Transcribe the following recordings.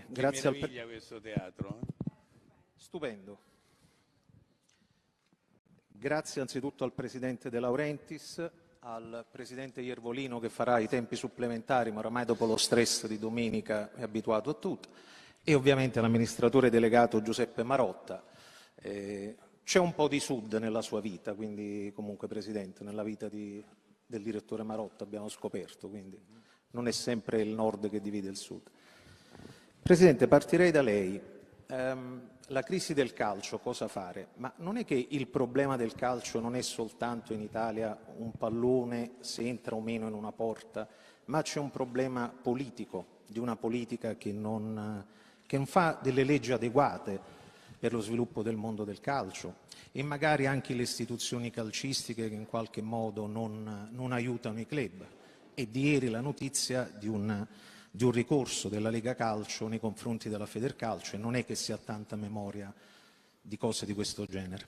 grazie Che meraviglia questo teatro. Stupendo. Grazie anzitutto al Presidente De Laurentiis, al Presidente Iervolino che farà i tempi supplementari, ma oramai dopo lo stress di domenica è abituato a tutto, e ovviamente all'amministratore delegato Giuseppe Marotta. C'è un po' di Sud nella sua vita, quindi comunque Presidente, nella vita del direttore Marotta abbiamo scoperto, quindi non è sempre il Nord che divide il Sud. Presidente, partirei da lei. La crisi del calcio, cosa fare? Ma non è che il problema del calcio non è soltanto in Italia un pallone, se entra o meno in una porta, ma c'è un problema politico, di una politica che non fa delle leggi adeguate per lo sviluppo del mondo del calcio e magari anche le istituzioni calcistiche che in qualche modo non aiutano i club. E di ieri la notizia di un ricorso della Lega Calcio nei confronti della Federcalcio, e non è che si ha tanta memoria di cose di questo genere.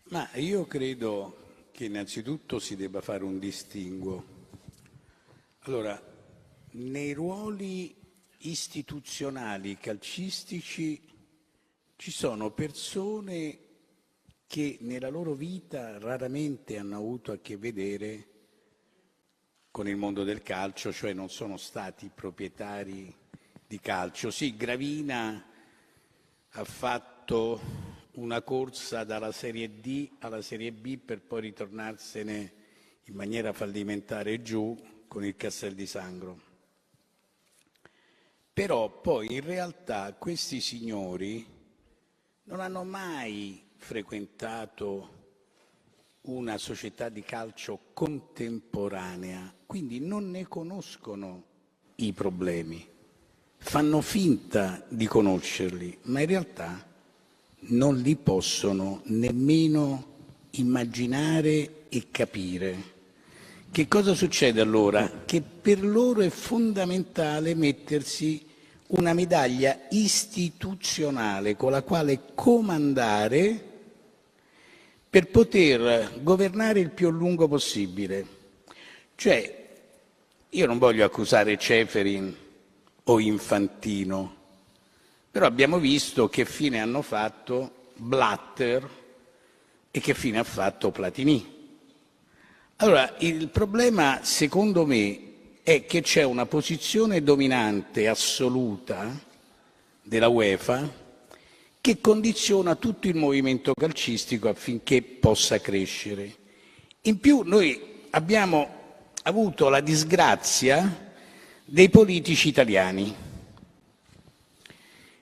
Ma io credo che innanzitutto si debba fare un distinguo. Allora, nei ruoli istituzionali calcistici ci sono persone che nella loro vita raramente hanno avuto a che vedere con il mondo del calcio, cioè non sono stati proprietari di calcio. Sì, Gravina ha fatto una corsa dalla Serie D alla Serie B per poi ritornarsene in maniera fallimentare giù con il Castel di Sangro. Però poi in realtà questi signori non hanno mai frequentato una società di calcio contemporanea, quindi non ne conoscono i problemi, fanno finta di conoscerli, ma in realtà non li possono nemmeno immaginare e capire. Che cosa succede allora? Che per loro è fondamentale mettersi una medaglia istituzionale con la quale comandare per poter governare il più a lungo possibile. Cioè, io non voglio accusare Ceferin o Infantino, però abbiamo visto che fine hanno fatto Blatter e che fine ha fatto Platini. Allora, il problema, secondo me, è che c'è una posizione dominante assoluta della UEFA che condiziona tutto il movimento calcistico affinché possa crescere. In più noi abbiamo avuto la disgrazia dei politici italiani.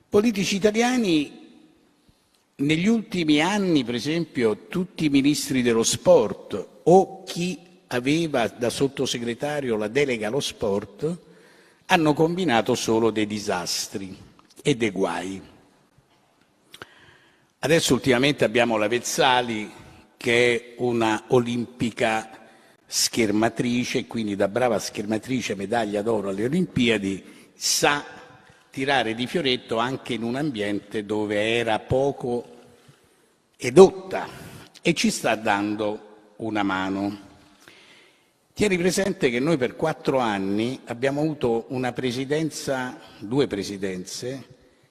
Politici italiani negli ultimi anni, per esempio, tutti i ministri dello sport o chi aveva da sottosegretario la delega allo sport hanno combinato solo dei disastri e dei guai. Adesso ultimamente abbiamo la Vezzali, che è una olimpica schermatrice, quindi da brava schermatrice medaglia d'oro alle Olimpiadi, sa tirare di fioretto anche in un ambiente dove era poco edotta e ci sta dando una mano. Tieni presente che noi per 4 anni abbiamo avuto una presidenza, 2 presidenze,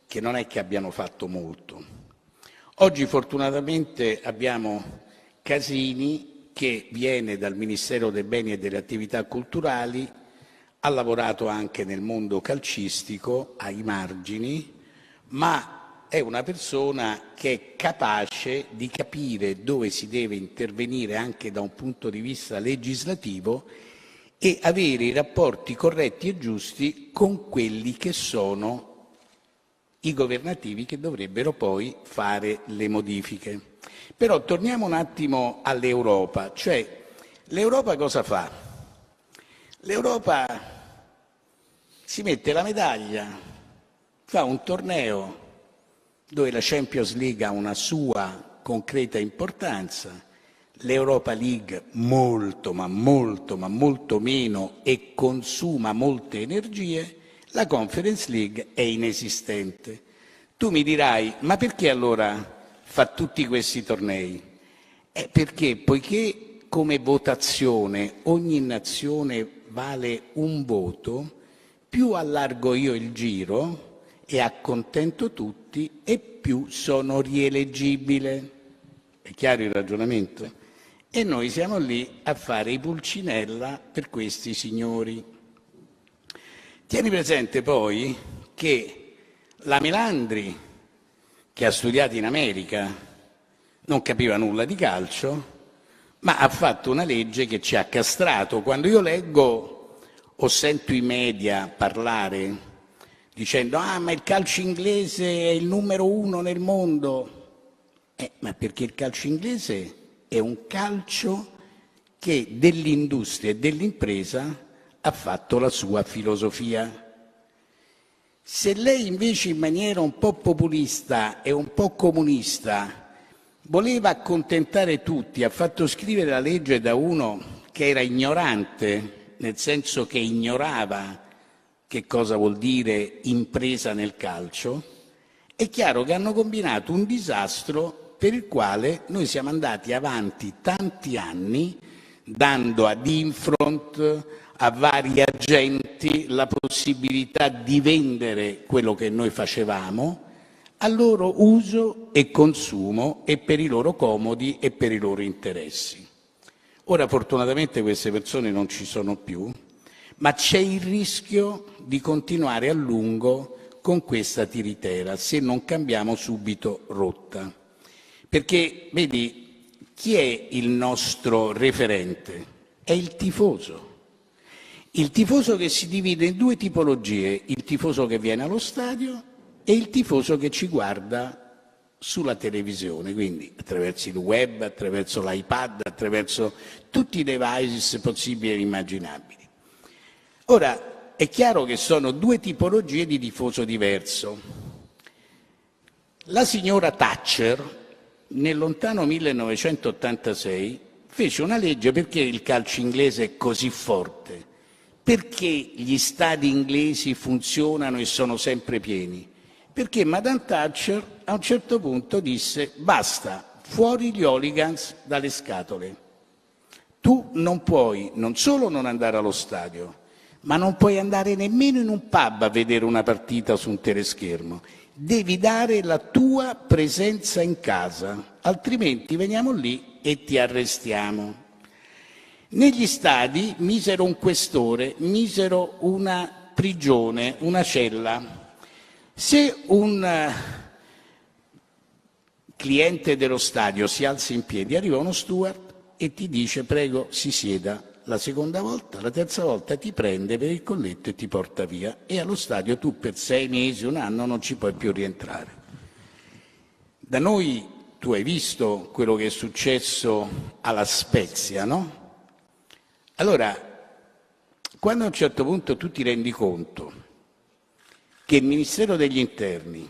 che non è che abbiano fatto molto. Oggi fortunatamente abbiamo Casini, che viene dal Ministero dei Beni e delle Attività Culturali, ha lavorato anche nel mondo calcistico, ai margini, ma è una persona che è capace di capire dove si deve intervenire anche da un punto di vista legislativo e avere i rapporti corretti e giusti con quelli che sono i governativi che dovrebbero poi fare le modifiche. Però torniamo un attimo all'Europa, cioè l'Europa cosa fa? L'Europa si mette la medaglia, fa un torneo dove la Champions League ha una sua concreta importanza, l'Europa League molto meno e consuma molte energie, la Conference League è inesistente. Tu mi dirai, ma perché allora fa tutti questi tornei? Perché, poiché come votazione ogni nazione vale un voto, più allargo io il giro e accontento tutti e più sono rieleggibile. È chiaro il ragionamento? E noi siamo lì a fare i pulcinella per questi signori. Tieni presente poi che la Melandri, che ha studiato in America, non capiva nulla di calcio, ma ha fatto una legge che ci ha castrato. Quando io leggo o sento i media parlare dicendo ma il calcio inglese è il numero 1 nel mondo, ma perché il calcio inglese è un calcio che dell'industria e dell'impresa ha fatto la sua filosofia. Se lei invece in maniera un po' populista e un po' comunista voleva accontentare tutti, ha fatto scrivere la legge da uno che era ignorante, nel senso che ignorava che cosa vuol dire impresa nel calcio, è chiaro che hanno combinato un disastro per il quale noi siamo andati avanti tanti anni, dando ad Infront, a vari agenti, la possibilità di vendere quello che noi facevamo, al loro uso e consumo e per i loro comodi e per i loro interessi. Ora fortunatamente queste persone non ci sono più, ma c'è il rischio di continuare a lungo con questa tiritera se non cambiamo subito rotta. Perché, vedi, chi è il nostro referente? È il tifoso. Il tifoso che si divide in due tipologie, il tifoso che viene allo stadio e il tifoso che ci guarda sulla televisione, quindi attraverso il web, attraverso l'iPad, attraverso tutti i devices possibili e immaginabili. Ora, è chiaro che sono due tipologie di tifoso diverso. La signora Thatcher, nel lontano 1986, fece una legge perché il calcio inglese è così forte, perché gli stadi inglesi funzionano e sono sempre pieni. Perché Madame Thatcher a un certo punto disse basta, fuori gli hooligans dalle scatole. Tu non puoi non solo non andare allo stadio, ma non puoi andare nemmeno in un pub a vedere una partita su un teleschermo. Devi dare la tua presenza in casa, altrimenti veniamo lì e ti arrestiamo. Negli stadi misero un questore, misero una prigione, una cella. Se un cliente dello stadio si alza in piedi, arriva uno steward e ti dice prego si sieda, la seconda volta, la terza volta ti prende per il colletto e ti porta via e allo stadio tu per 6 mesi, un anno non ci puoi più rientrare. Da noi tu hai visto quello che è successo alla Spezia, no? Allora, quando a un certo punto tu ti rendi conto che il Ministero degli Interni,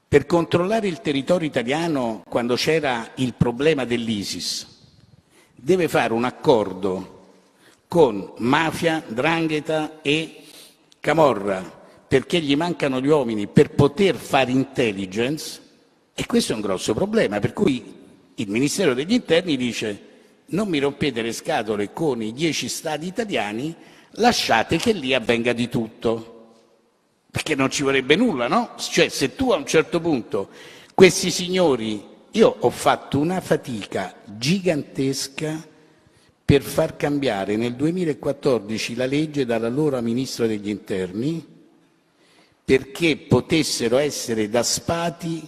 per controllare il territorio italiano quando c'era il problema dell'ISIS, deve fare un accordo con mafia, 'ndrangheta e camorra, perché gli mancano gli uomini per poter fare intelligence, e questo è un grosso problema, per cui il Ministero degli Interni dice non mi rompete le scatole con i 10 stati italiani, lasciate che lì avvenga di tutto. Perché non ci vorrebbe nulla, no? Cioè, se tu a un certo punto, questi signori, io ho fatto una fatica gigantesca per far cambiare nel 2014 la legge dall'allora Ministro degli Interni perché potessero essere daspati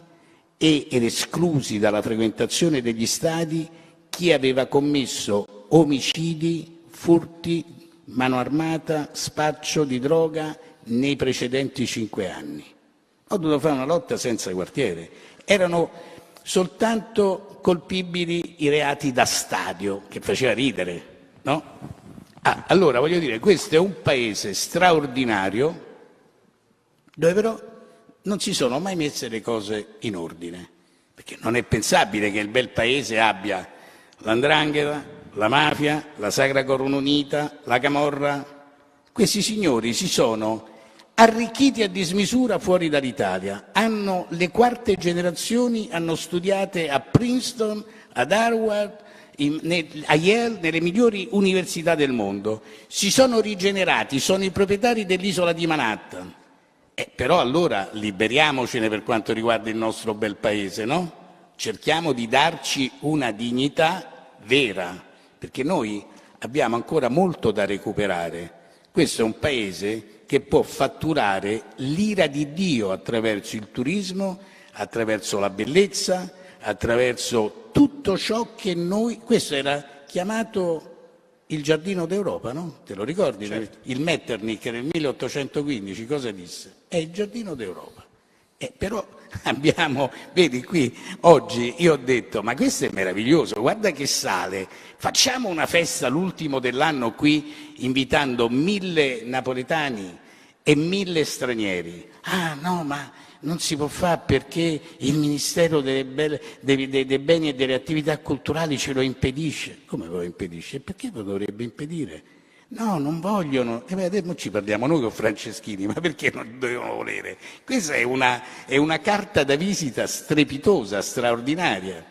ed esclusi dalla frequentazione degli stadi chi aveva commesso omicidi, furti, mano armata, spaccio di droga nei precedenti 5 anni. Ho dovuto fare una lotta senza quartiere. Erano soltanto colpibili i reati da stadio, che faceva ridere, no? Allora, voglio dire, questo è un paese straordinario dove però non si sono mai messe le cose in ordine, perché non è pensabile che il bel paese abbia l''ndrangheta, la mafia, la Sacra Corona Unita, la camorra. Questi signori si sono arricchiti a dismisura fuori dall'Italia, hanno le quarte generazioni, hanno studiato a Princeton, ad Harvard, a Yale, nelle migliori università del mondo, si sono rigenerati, sono i proprietari dell'isola di Manhattan Però allora liberiamocene per quanto riguarda il nostro bel paese, no? Cerchiamo di darci una dignità vera, perché noi abbiamo ancora molto da recuperare. Questo è un paese che può fatturare l'ira di Dio attraverso il turismo, attraverso la bellezza, attraverso tutto ciò che noi... Questo era chiamato il giardino d'Europa, no? Te lo ricordi? Certo. Il Metternich nel 1815 cosa disse? È il giardino d'Europa. Però abbiamo, vedi qui, oggi io ho detto, ma questo è meraviglioso, guarda che sale, facciamo una festa l'ultimo dell'anno qui, invitando 1000 napoletani e 1000 stranieri. Ah no, ma non si può fare perché il Ministero dei Beni e delle Attività Culturali ce lo impedisce. Come lo impedisce? Perché lo dovrebbe impedire? No, non vogliono. E adesso ci parliamo noi con Franceschini, ma perché non dovevano volere? Questa è una carta da visita strepitosa, straordinaria.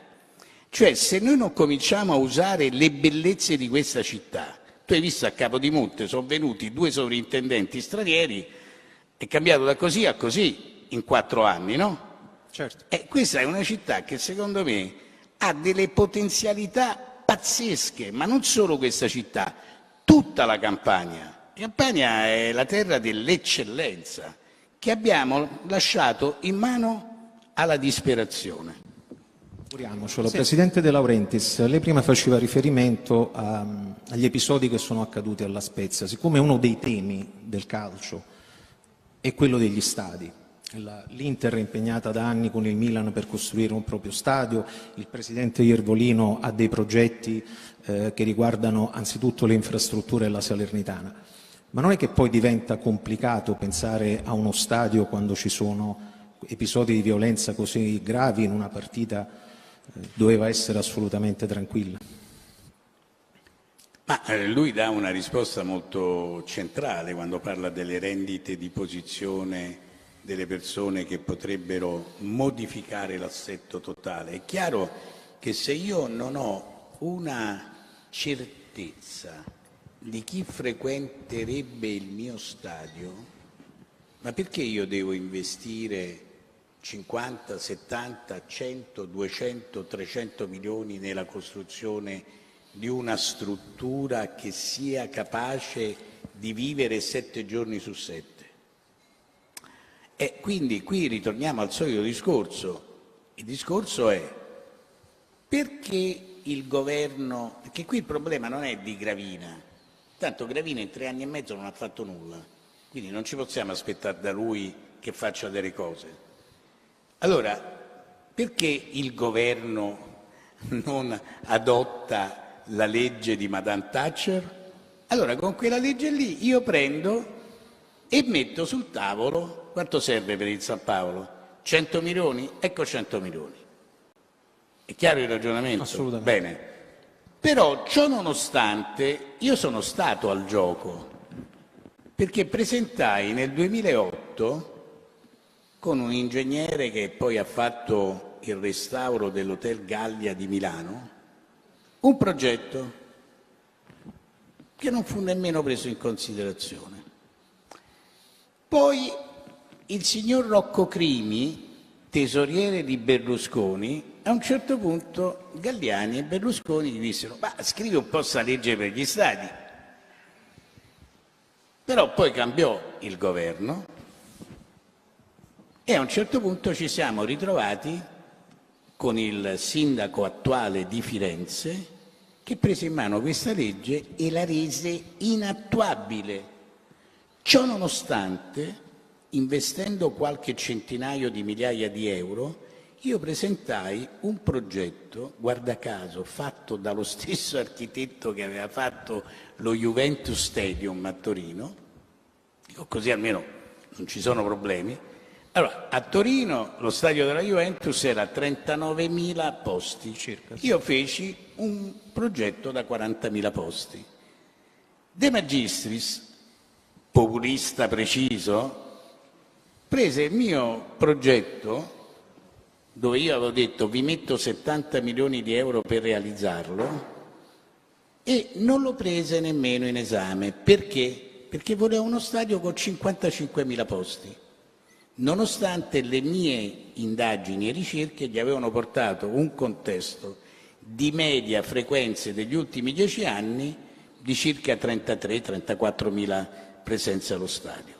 Cioè, se noi non cominciamo a usare le bellezze di questa città, tu hai visto a Capodimonte, sono venuti 2 sovrintendenti stranieri, è cambiato da così a così in 4 anni, no? Certo. Questa è una città che secondo me ha delle potenzialità pazzesche, ma non solo questa città, tutta la Campania. La Campania è la terra dell'eccellenza che abbiamo lasciato in mano alla disperazione. Auguriamocelo. Presidente De Laurentiis, lei prima faceva riferimento agli episodi che sono accaduti alla Spezia, siccome uno dei temi del calcio è quello degli stadi. L'Inter è impegnata da anni con il Milan per costruire un proprio stadio, il presidente Iervolino ha dei progetti che riguardano anzitutto le infrastrutture e la Salernitana, ma non è che poi diventa complicato pensare a uno stadio quando ci sono episodi di violenza così gravi in una partita doveva essere assolutamente tranquilla? Ma lui dà una risposta molto centrale quando parla delle rendite di posizione delle persone che potrebbero modificare l'assetto totale. È chiaro che se io non ho una certezza di chi frequenterebbe il mio stadio, ma perché io devo investire 50, 70, 100, 200, 300 milioni nella costruzione di una struttura che sia capace di vivere 7 giorni su 7? E quindi qui ritorniamo al solito discorso. Il discorso è perché il governo, perché qui il problema non è di Gravina, tanto Gravina in 3 anni e mezzo non ha fatto nulla, quindi non ci possiamo aspettare da lui che faccia delle cose. Allora, perché il governo non adotta la legge di Madame Thatcher? Allora, con quella legge lì io prendo e metto sul tavolo, quanto serve per il San Paolo? 100 milioni? Ecco 100 milioni. È chiaro il ragionamento? Assolutamente. Bene. Però, ciò nonostante, io sono stato al gioco, perché presentai nel 2008, con un ingegnere che poi ha fatto il restauro dell'Hotel Gallia di Milano, un progetto che non fu nemmeno preso in considerazione. Poi il signor Rocco Crimi, tesoriere di Berlusconi, a un certo punto Galliani e Berlusconi gli dissero: ma scrivi un po' sta legge per gli stadi. Però poi cambiò il governo e a un certo punto ci siamo ritrovati con il sindaco attuale di Firenze che prese in mano questa legge e la rese inattuabile. Ciò nonostante, investendo qualche centinaio di migliaia di euro, io presentai un progetto, guarda caso, fatto dallo stesso architetto che aveva fatto lo Juventus Stadium a Torino, dico così almeno non ci sono problemi. Allora, a Torino lo stadio della Juventus era 39.000 posti, Circa. Io feci un progetto da 40.000 posti. De Magistris, populista preciso, prese il mio progetto dove io avevo detto vi metto 70 milioni di euro per realizzarlo e non lo prese nemmeno in esame. Perché? Perché voleva uno stadio con 55.000 posti. nonostante le mie indagini e ricerche gli avevano portato un contesto di media frequenze degli ultimi 10 anni di circa 33-34 mila presenze allo stadio.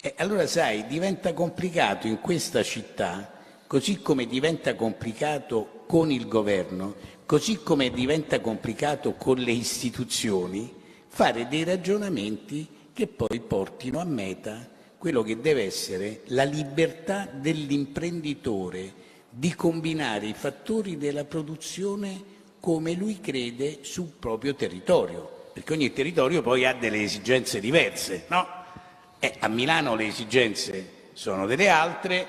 E allora sai, diventa complicato in questa città, così come diventa complicato con il governo, così come diventa complicato con le istituzioni, fare dei ragionamenti che poi portino a meta quello che deve essere la libertà dell'imprenditore di combinare i fattori della produzione come lui crede sul proprio territorio, perché ogni territorio poi ha delle esigenze diverse, no? A Milano le esigenze sono delle altre,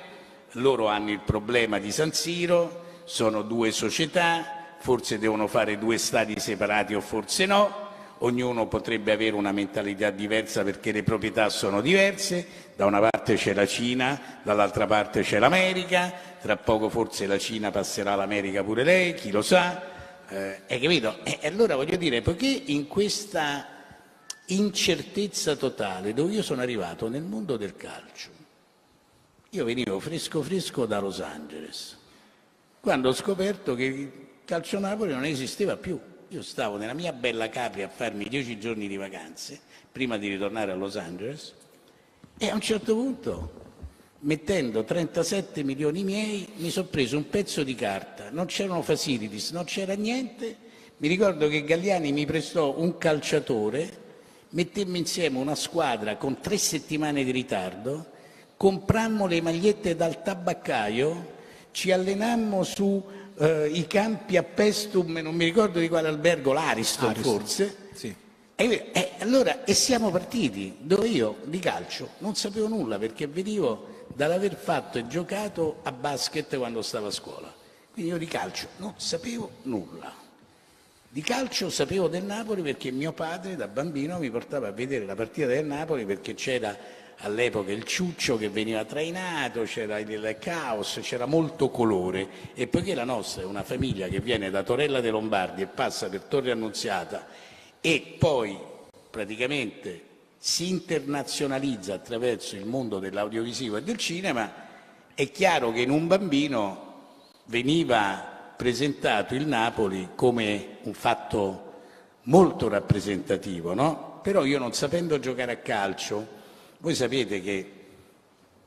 loro hanno il problema di San Siro, sono 2 società, forse devono fare 2 stadi separati o forse no, ognuno potrebbe avere una mentalità diversa perché le proprietà sono diverse, da una parte c'è la Cina, dall'altra parte c'è l'America, tra poco forse la Cina passerà all'America pure lei, chi lo sa, hai capito? E allora voglio dire, poiché in questa incertezza totale, dove io sono arrivato nel mondo del calcio, io venivo fresco fresco da Los Angeles, quando ho scoperto che il calcio Napoli non esisteva più. Io stavo nella mia bella Capri a farmi 10 giorni di vacanze prima di ritornare a Los Angeles e a un certo punto, mettendo 37 milioni miei, mi sono preso un pezzo di carta, non c'erano facilities, non c'era niente. Mi ricordo che Galliani mi prestò un calciatore, mettemmo insieme una squadra con 3 settimane di ritardo, comprammo le magliette dal tabaccaio, ci allenammo su i campi a Pestum, non mi ricordo di quale albergo, l'Ariston forse, sì. E siamo partiti, dove io di calcio non sapevo nulla perché venivo dall'aver fatto e giocato a basket quando stavo a scuola, quindi io di calcio non sapevo nulla. Di calcio sapevo del Napoli perché mio padre da bambino mi portava a vedere la partita del Napoli perché c'era all'epoca il ciuccio che veniva trainato, c'era il caos, c'era molto colore e poiché la nostra è una famiglia che viene da Torella dei Lombardi e passa per Torre Annunziata e poi praticamente si internazionalizza attraverso il mondo dell'audiovisivo e del cinema, è chiaro che in un bambino veniva presentato il Napoli come un fatto molto rappresentativo, no? Però io non sapendo giocare a calcio, voi sapete che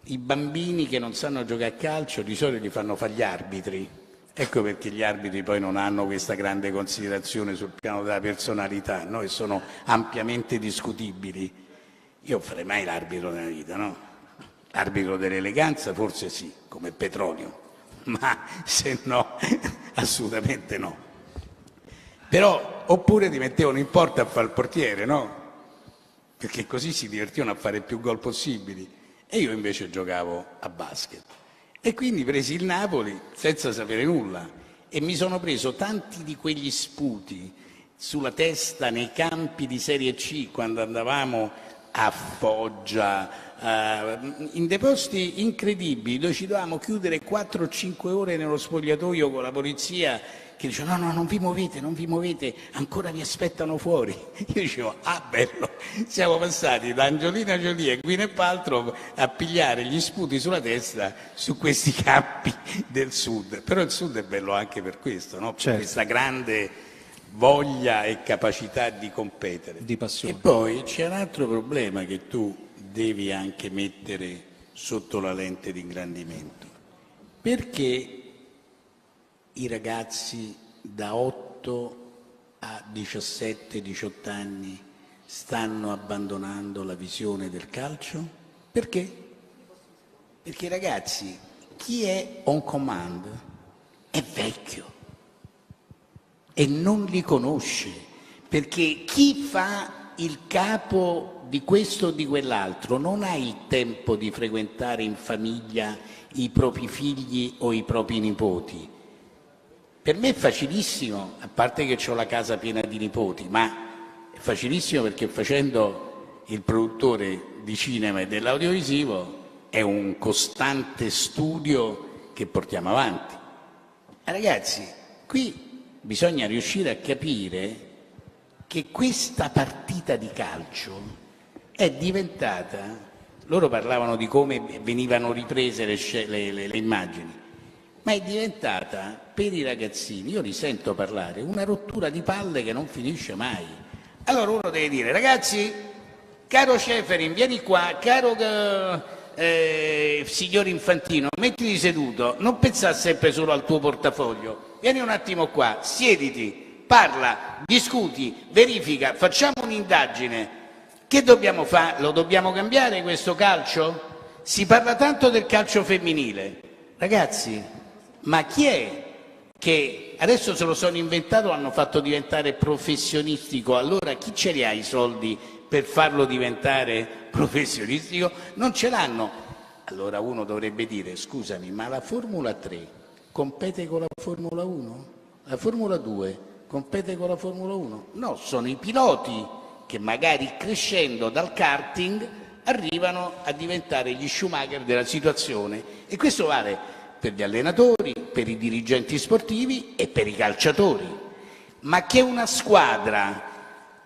i bambini che non sanno giocare a calcio di solito li fanno fare gli arbitri, ecco perché gli arbitri poi non hanno questa grande considerazione sul piano della personalità, no? E sono ampiamente discutibili. Io farei mai l'arbitro nella vita, no? L'arbitro dell'eleganza forse sì, come petrolio, ma se no assolutamente no. Però oppure ti mettevano in porta a fare il portiere, no? Perché così si divertivano a fare più gol possibili e io invece giocavo a basket. E quindi presi il Napoli senza sapere nulla e mi sono preso tanti di quegli sputi sulla testa nei campi di Serie C quando andavamo a Foggia, in dei posti incredibili dove ci dovevamo chiudere 4 o 5 ore nello spogliatoio con la polizia che diceva no, non vi muovete, ancora vi aspettano fuori. Io dicevo, bello, siamo passati da Angelina Jolie e Gwyneth Paltrow a pigliare gli sputi sulla testa su questi campi del sud. Però il sud è bello anche per questo, no? Per questa grande voglia e capacità di competere. Di passione. E poi c'è un altro problema che tu devi anche mettere sotto la lente di ingrandimento. Perché i ragazzi da 8 a 17-18 anni stanno abbandonando la visione del calcio? Perché? Perché ragazzi, chi è on command è vecchio e non li conosce, perché chi fa il capo di questo o di quell'altro non ha il tempo di frequentare in famiglia i propri figli o i propri nipoti. Per me è facilissimo, a parte che ho la casa piena di nipoti, ma è facilissimo perché facendo il produttore di cinema e dell'audiovisivo è un costante studio che portiamo avanti. Ragazzi, qui bisogna riuscire a capire che questa partita di calcio è diventata loro parlavano di come venivano riprese le immagini, ma è diventata per i ragazzini, io li sento parlare, una rottura di palle che non finisce mai. Allora uno deve dire: ragazzi, caro Ceferin, vieni qua, caro signor Infantino, mettiti seduto, non pensare sempre solo al tuo portafoglio, vieni un attimo qua, siediti, parla, discuti, verifica, facciamo un'indagine. Che dobbiamo fare? Lo dobbiamo cambiare questo calcio? Si parla tanto del calcio femminile. Ragazzi, ma chi è che adesso se lo sono inventato, l'hanno fatto diventare professionistico? Allora chi ce li ha i soldi per farlo diventare professionistico? Non ce l'hanno. Allora uno dovrebbe dire: scusami, ma la Formula 3 compete con la Formula 1? La Formula 2 compete con la Formula 1? No, sono i piloti che magari crescendo dal karting arrivano a diventare gli Schumacher della situazione, e questo vale per gli allenatori, per i dirigenti sportivi e per i calciatori. Ma che una squadra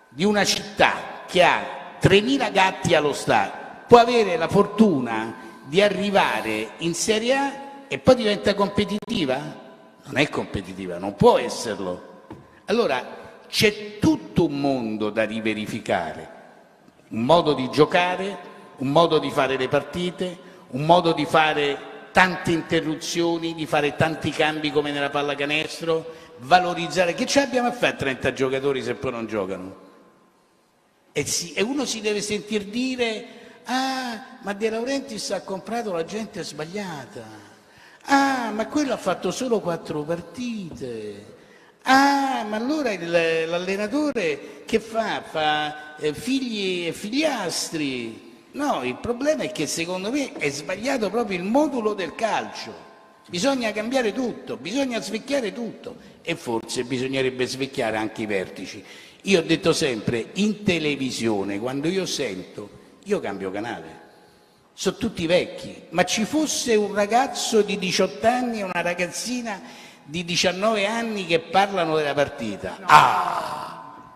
di una città che ha 3.000 gatti allo stadio può avere la fortuna di arrivare in Serie A e poi diventa competitiva? Non è competitiva, non può esserlo. Allora c'è tutto un mondo da riverificare, un modo di giocare, un modo di fare le partite, un modo di fare tante interruzioni, di fare tanti cambi come nella pallacanestro, valorizzare. Che ci abbiamo a fare 30 giocatori se poi non giocano? E uno si deve sentir dire: ah, ma De Laurentiis ha comprato la gente sbagliata, ah, ma quello ha fatto solo 4 partite, ah, ma allora l'allenatore che fa? Fa figli e figliastri. No, il problema è che secondo me è sbagliato proprio il modulo del calcio. Bisogna cambiare tutto, bisogna svecchiare tutto, e forse bisognerebbe svecchiare anche i vertici. Io ho detto sempre, in televisione, quando io sento, io cambio canale. Sono tutti vecchi, ma ci fosse un ragazzo di 18 anni e una ragazzina di 19 anni che parlano della partita. Ah!